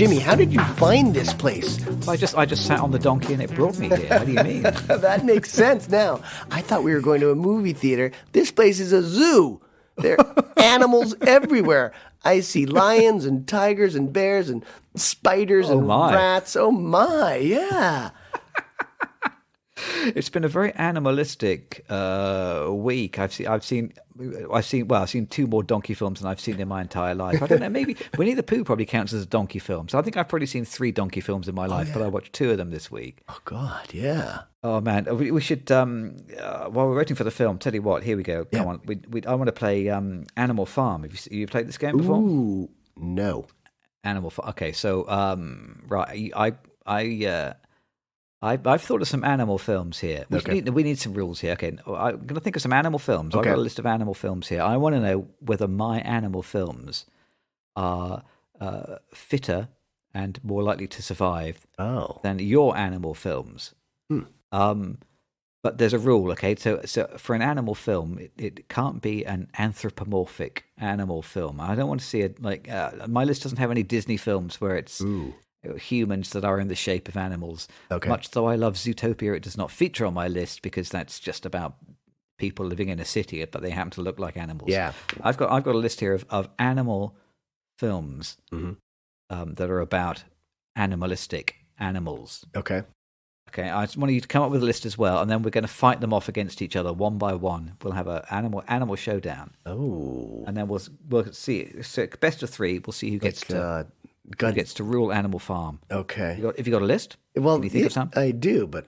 Jimmy, how did you find this place? I just sat on the donkey and it brought me here. What do you mean? That makes sense now. I thought we were going to a movie theater. This place is a zoo. There are animals everywhere. I see lions and tigers and bears and spiders and rats. Oh my, yeah. It's been a very animalistic week. I've seen two more donkey films than I've seen in my entire life. I don't know. Maybe Winnie the Pooh probably counts as a donkey film. So I think I've probably seen 3 donkey films in my life, but I watched 2 of them this week. Oh God, yeah. Oh man, we should. While we're waiting for the film, tell you what. Here we go. Come on. I want to play Animal Farm. Have you played this game before? Ooh, no. Animal Farm. Okay, so right, I've thought of some animal films here. We need some rules here. Okay, I'm going to think of some animal films. Okay. I've got a list of animal films here. I want to know whether my animal films are fitter and more likely to survive than your animal films. But there's a rule, okay? So for an animal film, it can't be an anthropomorphic animal film. I don't want to see it like my list doesn't have any Disney films where it's humans that are in the shape of animals. Okay. Much though I love Zootopia, it does not feature on my list because that's just about people living in a city, but they happen to look like animals. Yeah, I've got a list here of animal films that are about animalistic animals. Okay, I just want you to come up with a list as well, and then we're going to fight them off against each other one by one. We'll have an animal showdown. Oh, and then we'll see. So best of 3. We'll see who gets who gets to rule Animal Farm. Okay. Have you got a list? Well, can you think of some? I do, but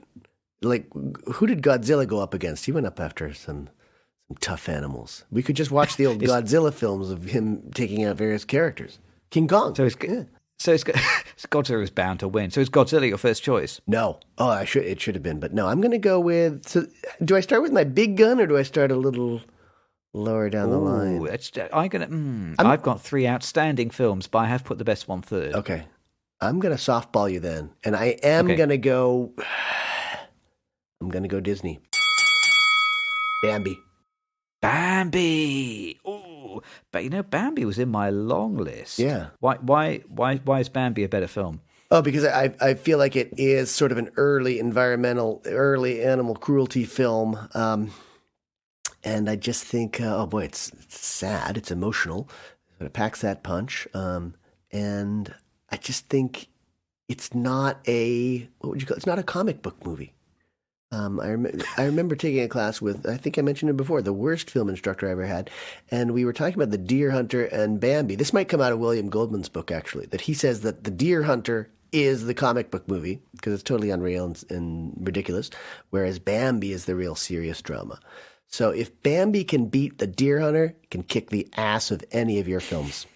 like, who did Godzilla go up against? He went up after some tough animals. We could just watch the old Godzilla films of him taking out various characters. King Kong. So Godzilla is bound to win. So is Godzilla your first choice? No. Oh, it should have been, but no. I'm going to go with. So, do I start with my big gun or do I start a little lower down the line? I've got 3 outstanding films, but I have put the best one third. Okay. I'm going to softball you then. And I am going to go... I'm going to go Disney. Bambi. Oh, but Bambi was in my long list. Yeah. Why is Bambi a better film? Oh, because I feel like it is sort of an early animal cruelty film. And I just think, it's sad, it's emotional, but it packs that punch. And I just think it's not it's not a comic book movie. I remember taking a class with, I think I mentioned it before, the worst film instructor I ever had. And we were talking about the Deer Hunter and Bambi. This might come out of William Goldman's book, actually, that he says that the Deer Hunter is the comic book movie because it's totally unreal and ridiculous, whereas Bambi is the real serious drama. So if Bambi can beat the Deer Hunter, it can kick the ass of any of your films.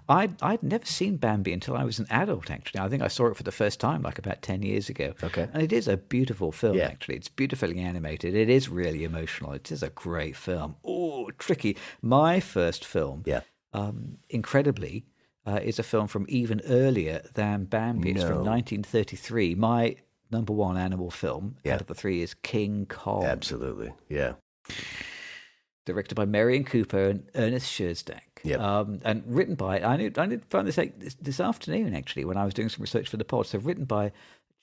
I'd never seen Bambi until I was an adult, actually. I think I saw it for the first time like about 10 years ago. Okay. And it is a beautiful film, actually. It's beautifully animated. It is really emotional. It is a great film. Oh, tricky. My first film, incredibly, is a film from even earlier than Bambi. It's from 1933. My number 1 animal film out of the 3 is King Kong. Absolutely, yeah. Directed by Marion Cooper and Ernest Scherzdek. Yep. And written by, I did find this this afternoon, actually, when I was doing some research for the pod. So written by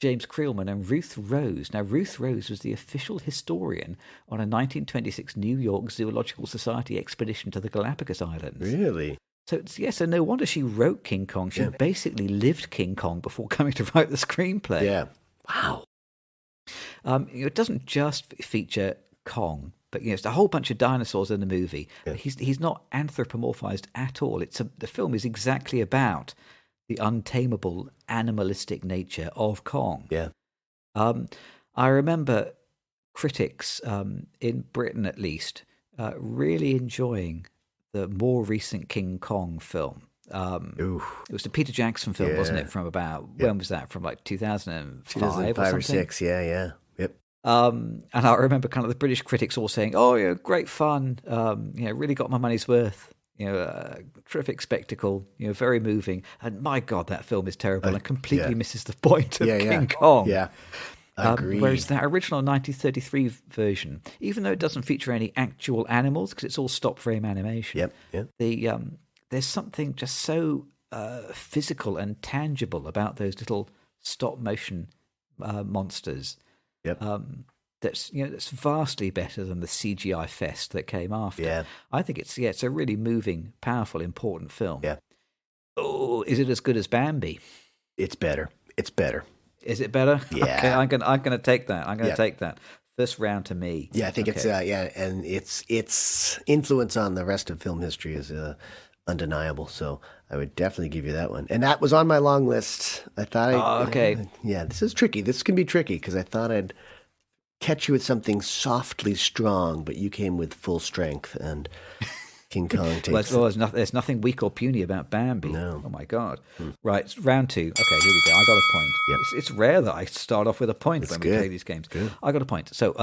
James Creelman and Ruth Rose. Now, Ruth Rose was the official historian on a 1926 New York Zoological Society expedition to the Galapagos Islands. Really? So no wonder she wrote King Kong. She basically lived King Kong before coming to write the screenplay. Yeah. Wow. It doesn't just feature Kong, but it's a whole bunch of dinosaurs in the movie. Yeah. He's not anthropomorphized at all. The film is exactly about the untamable animalistic nature of Kong. Yeah. I remember critics in Britain, at least, really enjoying the more recent King Kong film. It was the Peter Jackson film, wasn't it? From about when was that? From like 2005 or '6? Yeah. Yep. And I remember kind of the British critics all saying, "Oh, yeah, great fun. Really got my money's worth. Terrific spectacle. Very moving." And my God, that film is terrible and completely misses the point of King Kong. Yeah. Agreed. Whereas that original 1933 version, even though it doesn't feature any actual animals because it's all stop frame animation, there's something just so physical and tangible about those little stop motion monsters. Yep. That's vastly better than the CGI fest that came after. Yeah. I think it's a really moving, powerful, important film. Yeah. Oh, is it as good as Bambi? It's better. It's better. Is it better? Yeah. Okay, I'm gonna take that. I'm gonna take that. First round to me. Yeah, I think it's and its influence on the rest of film history is undeniable. So I would definitely give you that one. And that was on my long list. I thought. Okay. Yeah, this is tricky. This can be tricky because I thought I'd catch you with something softly strong, but you came with full strength, and King Kong takes. There's nothing weak or puny about Bambi. No. Oh my God. Right, round 2. Okay, here we go. I got a point. Yep. It's rare that I start off with a point when we play these games. Good. I got a point. So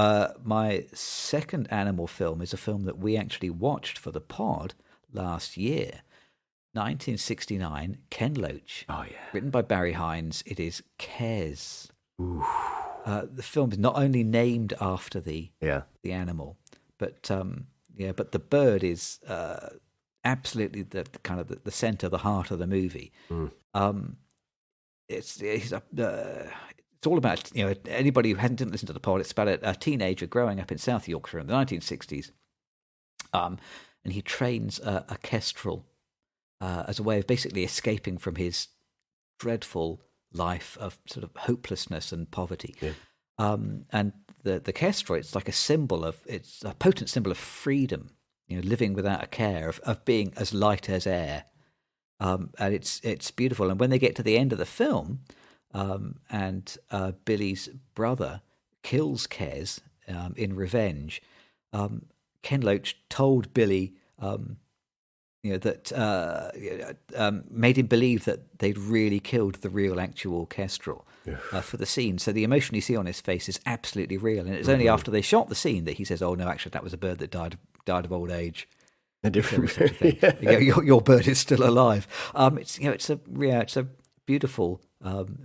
my second animal film is a film that we actually watched for the pod last year. 1969, Ken Loach. Oh yeah. Written by Barry Hines. It is Kes. Ooh. The film is not only named after the animal, but the bird is absolutely the kind of the center, the heart of the movie. It's all about anybody who didn't listen to the pod. It's about a teenager growing up in South Yorkshire in the 1960s, and he trains a kestrel as a way of basically escaping from his dreadful life of sort of hopelessness and poverty. Yeah. And the kestrel, it's like it's a potent symbol of freedom, living without a care, of being as light as air. And it's beautiful. And when they get to the end of the film, and Billy's brother kills Kes in revenge, Ken Loach told Billy that made him believe that they'd really killed the real actual kestrel for the scene. So the emotion you see on his face is absolutely real. And it's only after they shot the scene that he says, "Oh no, actually, that was a bird that died of old age." A different thing. Your bird is still alive. It's a beautiful,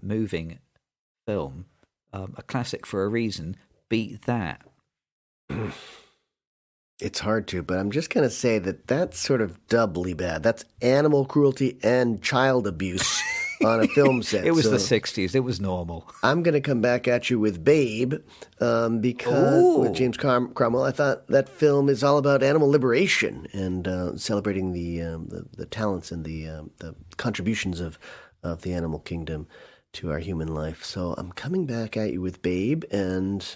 moving film, a classic for a reason. Beat that. It's hard to, but I'm just going to say that that's sort of doubly bad. That's animal cruelty and child abuse on a film set. It was the 60s. It was normal. I'm going to come back at you with Babe because with James Cromwell, I thought that film is all about animal liberation and celebrating the talents and the contributions of the animal kingdom to our human life. So I'm coming back at you with Babe, and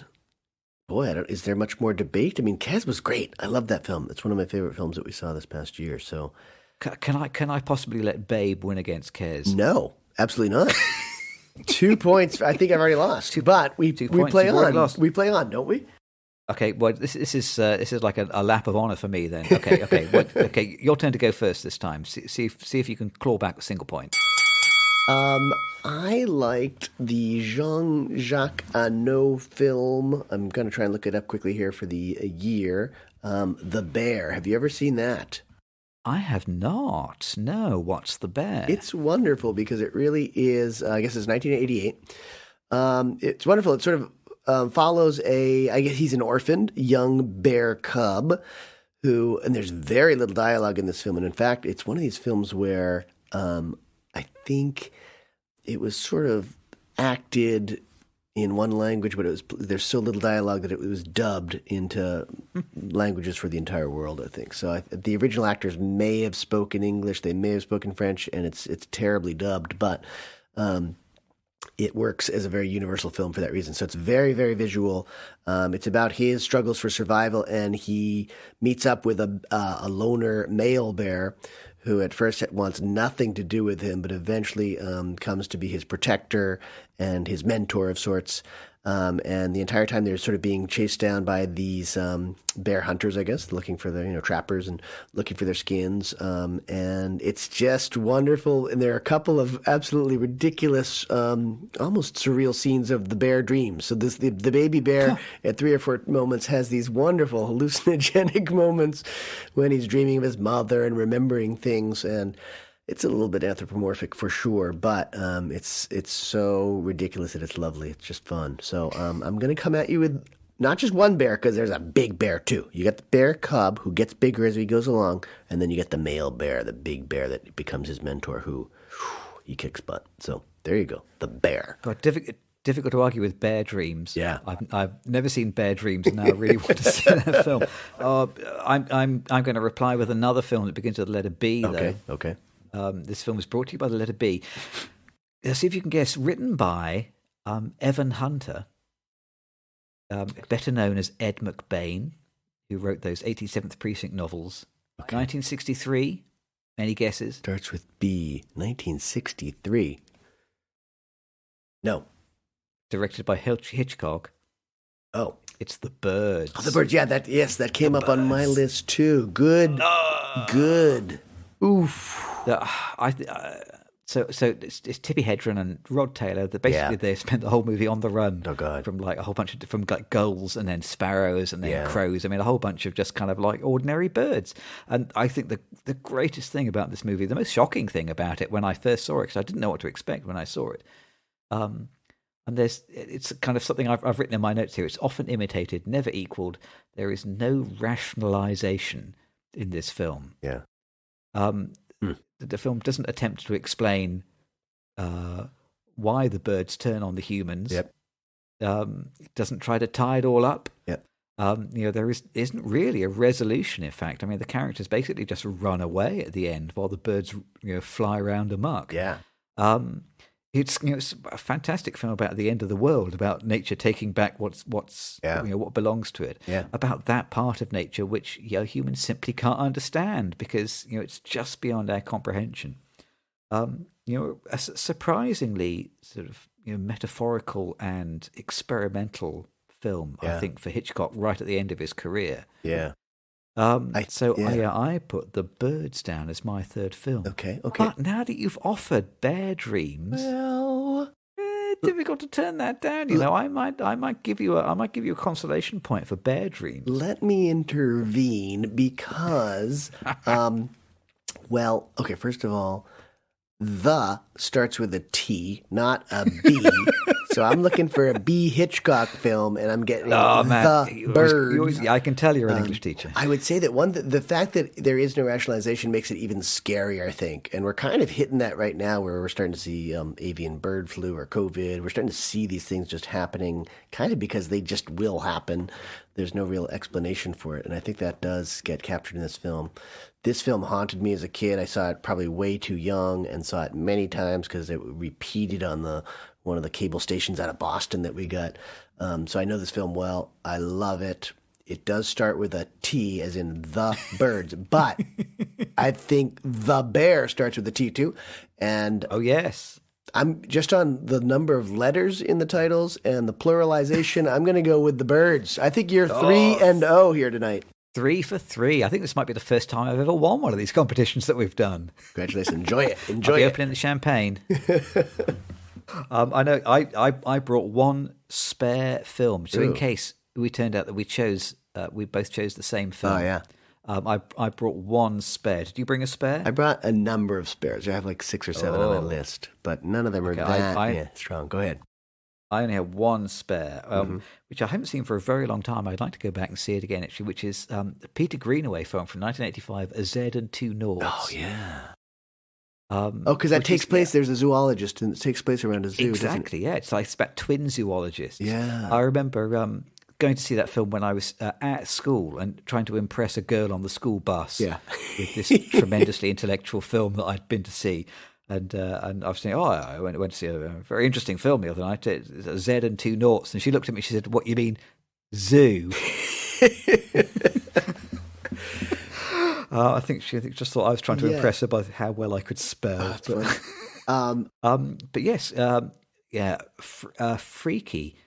boy, is there much more debate? I mean, Kes was great. I love that film. It's one of my favorite films that we saw this past year. So, can I possibly let Babe win against Kes? No, absolutely not. 2 points. I think I've already lost. But we play on. We play on, don't we? Okay. Well, this is like a lap of honor for me then. Okay. Okay. Your turn to go first this time. See if you can claw back a single point. I liked the Jean-Jacques Annaud film. I'm going to try and look it up quickly here for the year. The Bear. Have you ever seen that? I have not. No. What's The Bear? It's wonderful because it really is, I guess it's 1988. It's wonderful. It sort of follows I guess he's an orphaned young bear cub and there's very little dialogue in this film. And in fact, it's one of these films where I think it was sort of acted in one language, but there's so little dialogue that it was dubbed into languages for the entire world, I think. So the original actors may have spoken English, they may have spoken French, and it's terribly dubbed, but it works as a very universal film for that reason. So it's very, very visual. It's about his struggles for survival, and he meets up with a loner male bear who at first wants nothing to do with him, but eventually comes to be his protector and his mentor of sorts. And the entire time they're sort of being chased down by these bear hunters, I guess, looking for their trappers and looking for their skins. And it's just wonderful. And there are a couple of absolutely ridiculous, almost surreal scenes of the bear dreams. So the baby bear at 3 or 4 moments has these wonderful hallucinogenic moments when he's dreaming of his mother and remembering things. And it's a little bit anthropomorphic for sure, but it's so ridiculous that it's lovely. It's just fun. So I'm going to come at you with not just one bear, because there's a big bear too. You got the bear cub who gets bigger as he goes along, and then you get the male bear, the big bear that becomes his mentor, who He kicks butt. So there you go. The Bear. God, difficult to argue with Bear Dreams. Yeah. I've never seen Bear Dreams, and now I really want to see that film. I'm going to reply with another film that begins with the letter B, though. Okay. This film is brought to you by the letter B. Let's see if you can guess. Written by Evan Hunter, better known as Ed McBain, who wrote those 87th Precinct novels. Okay. 1963. Any guesses? Starts with B. 1963. No. Directed by Hitchcock. Oh. It's The Birds. Oh, The Birds. Yeah, that came up on my list too. Good. Good. Oof. So it's Tippi Hedren and Rod Taylor. Basically, they spent the whole movie on the run. Oh, God. From like a whole bunch from like gulls and then sparrows and then crows. I mean, a whole bunch of just kind of like ordinary birds. And I think the greatest thing about this movie, the most shocking thing about it when I first saw it, because I didn't know what to expect when I saw it. And it's kind of something I've written in my notes here. It's often imitated, never equaled. There is no rationalization in this film. Yeah. The film doesn't attempt to explain why the birds turn on the humans. Yep. It doesn't try to tie it all up. Yep. There isn't really a resolution. In fact, I mean, the characters basically just run away at the end while the birds fly around amok. Yeah. It's it's a fantastic film about the end of the world, about nature taking back what belongs to it. Yeah. About that part of nature which humans simply can't understand because it's just beyond our comprehension. A surprisingly sort of metaphorical and experimental film, I think, for Hitchcock right at the end of his career. Yeah. I put The Birds down as my third film. Okay. But now that you've offered Bear Dreams, well, difficult to turn that down. I might give you a consolation point for Bear Dreams. Let me intervene because, first of all, the starts with a T, not a B. So I'm looking for a B Hitchcock film, and I'm getting The Birds. I can tell you're an English teacher. I would say that the fact that there is no rationalization makes it even scarier, I think. And we're kind of hitting that right now where we're starting to see avian bird flu or COVID. We're starting to see these things just happening kind of because they just will happen. There's no real explanation for it. And I think that does get captured in this film. This film haunted me as a kid. I saw it probably way too young and saw it many times because it repeated on one of the cable stations out of Boston that we got. So I know this film well. I love it. It does start with a T as in The Birds, but I think The Bear starts with a T too. And oh, yes. I'm just on the number of letters in the titles and the pluralization. I'm going to go with The Birds. I think you're 3-0 here tonight. 3 for 3. I think this might be the first time I've ever won one of these competitions that we've done. Congratulations. Enjoy it. I'll be opening the champagne. I know I brought one spare film. So in case we turned out that we both chose the same film. Oh, yeah. I brought one spare. Did you bring a spare? I brought a number of spares. I have like 6 or 7 on my list, but none of them are that strong. Go ahead. I only have one spare, which I haven't seen for a very long time. I'd like to go back and see it again, actually, which is the Peter Greenaway film from 1985, A Z and Two Noughts. Oh, yeah. Because that takes place, there's a zoologist, and it takes place around a zoo, exactly, yeah. It's about twin zoologists. Yeah. I remember going to see that film when I was at school and trying to impress a girl on the school bus with this tremendously intellectual film that I'd been to see. And I was saying, I went to see a very interesting film the other night, A Z and Two Noughts. And she looked at me, she said, "What, you mean zoo?" I think she just thought I was trying to impress her by how well I could spell. But yes, freaky.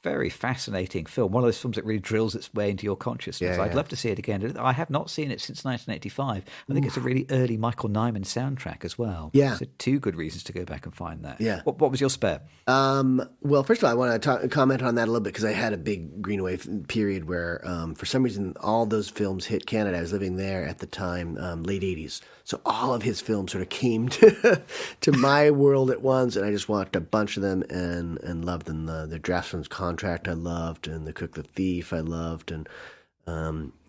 Very fascinating film. One of those films that really drills its way into your consciousness. I'd love to see it again. I have not seen it since 1985. I think it's a really early Michael Nyman soundtrack as well. Yeah. So 2 good reasons to go back and find that. Yeah. What was your spare? Well, first of all, I want to comment on that a little bit because I had a big Greenaway period where, for some reason, all those films hit Canada. I was living there at the time, late 80s. So all of his films sort of came to my world at once, and I just watched a bunch of them and loved them. The Draftsman's Contract I loved, and The Cook the Thief I loved, and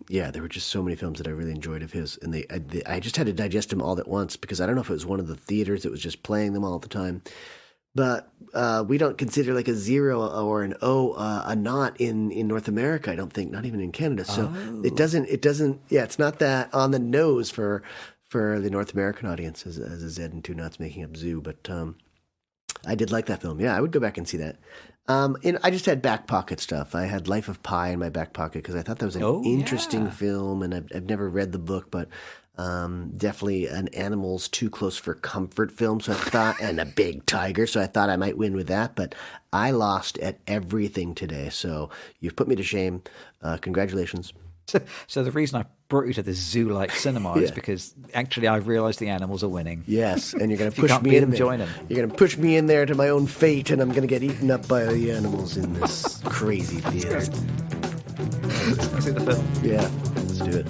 Yeah, there were just so many films that I really enjoyed of his, and I just had to digest them all at once because I don't know if it was one of the theaters that was just playing them all the time. But we don't consider like a 0 or an O a not in North America. I don't think, not even in Canada. So it doesn't. Yeah, it's not that on the nose for the North American audience as a Z and 2 Knots making up Zoo. But I did like that film. Yeah, I would go back and see that. And I just had back pocket stuff. I had Life of Pi in my back pocket because I thought that was an interesting film, and I've never read the book, but definitely an animals too close for comfort film. So I thought, and a big tiger. So I thought I might win with that, but I lost at everything today. So you've put me to shame. Congratulations. So the reason I brought you to this zoo-like cinema is because actually I've realised the animals are winning. Yes, and you're going to push me in there. Join them. You're going to push me in there to my own fate, and I'm going to get eaten up by the animals in this crazy theater. Let's see the film. Yeah, let's do it.